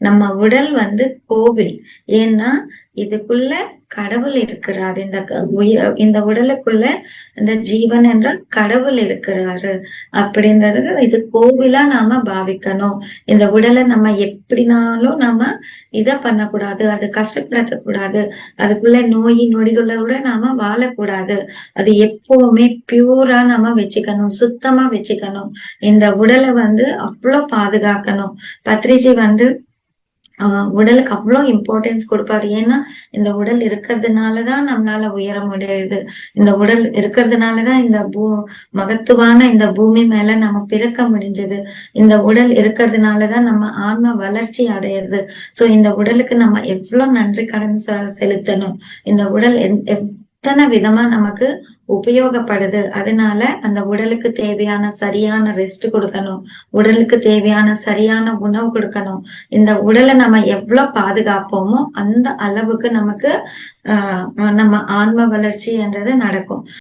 நம்ம உடல் வந்து கோவில். ஏன்னா இதுக்குள்ள கடவுள் இருக்கிறார். இந்த உடலுக்குள்ள இந்த ஜீவன் என்ற கடவுள் இருக்கிறாரு அப்படின்றது இது கோவிலா நாம பாவிக்கணும். இந்த உடலை நம்ம எப்படினாலும் நாம பண்ணக்கூடாது, அது கஷ்டப்படுத்த கூடாது, அதுக்குள்ள நோய் நொடிகளோட நாம வாழக்கூடாது. அது எப்பவுமே பியூரா நாம வச்சுக்கணும், சுத்தமா வச்சுக்கணும். இந்த உடலை வந்து அவ்வளவு பாதுகாக்கணும். பத்ரிஜி வந்து உடலுக்கு அவ்வளவு இம்பார்ட்டன்ஸ் கொடுப்பாரு. ஏன்னா இந்த உடல் இருக்கிறதுனாலதான் நம்மளால உயர முடியுது. இந்த உடல் இருக்கிறதுனாலதான் இந்த மகத்துவான இந்த பூமி மேல நம்ம பிறக்க முடிஞ்சது. இந்த உடல் இருக்கிறதுனாலதான் நம்ம ஆன்ம வளர்ச்சி அடையிறது. சோ இந்த உடலுக்கு நம்ம எவ்வளவு நன்றி கடன் செலுத்தணும். இந்த உடல் எத்தனை விதமா நமக்கு உபயோகப்படுது. அதனால அந்த உடலுக்கு தேவையான சரியான ரெஸ்ட் கொடுக்கணும், உடலுக்கு தேவையான சரியான உணவு கொடுக்கணும். இந்த உடலை நம்ம எவ்வளவு பாதுகாப்போமோ அந்த அளவுக்கு நமக்கு நம்ம ஆன்ம வளர்ச்சி என்றது நடக்கும்.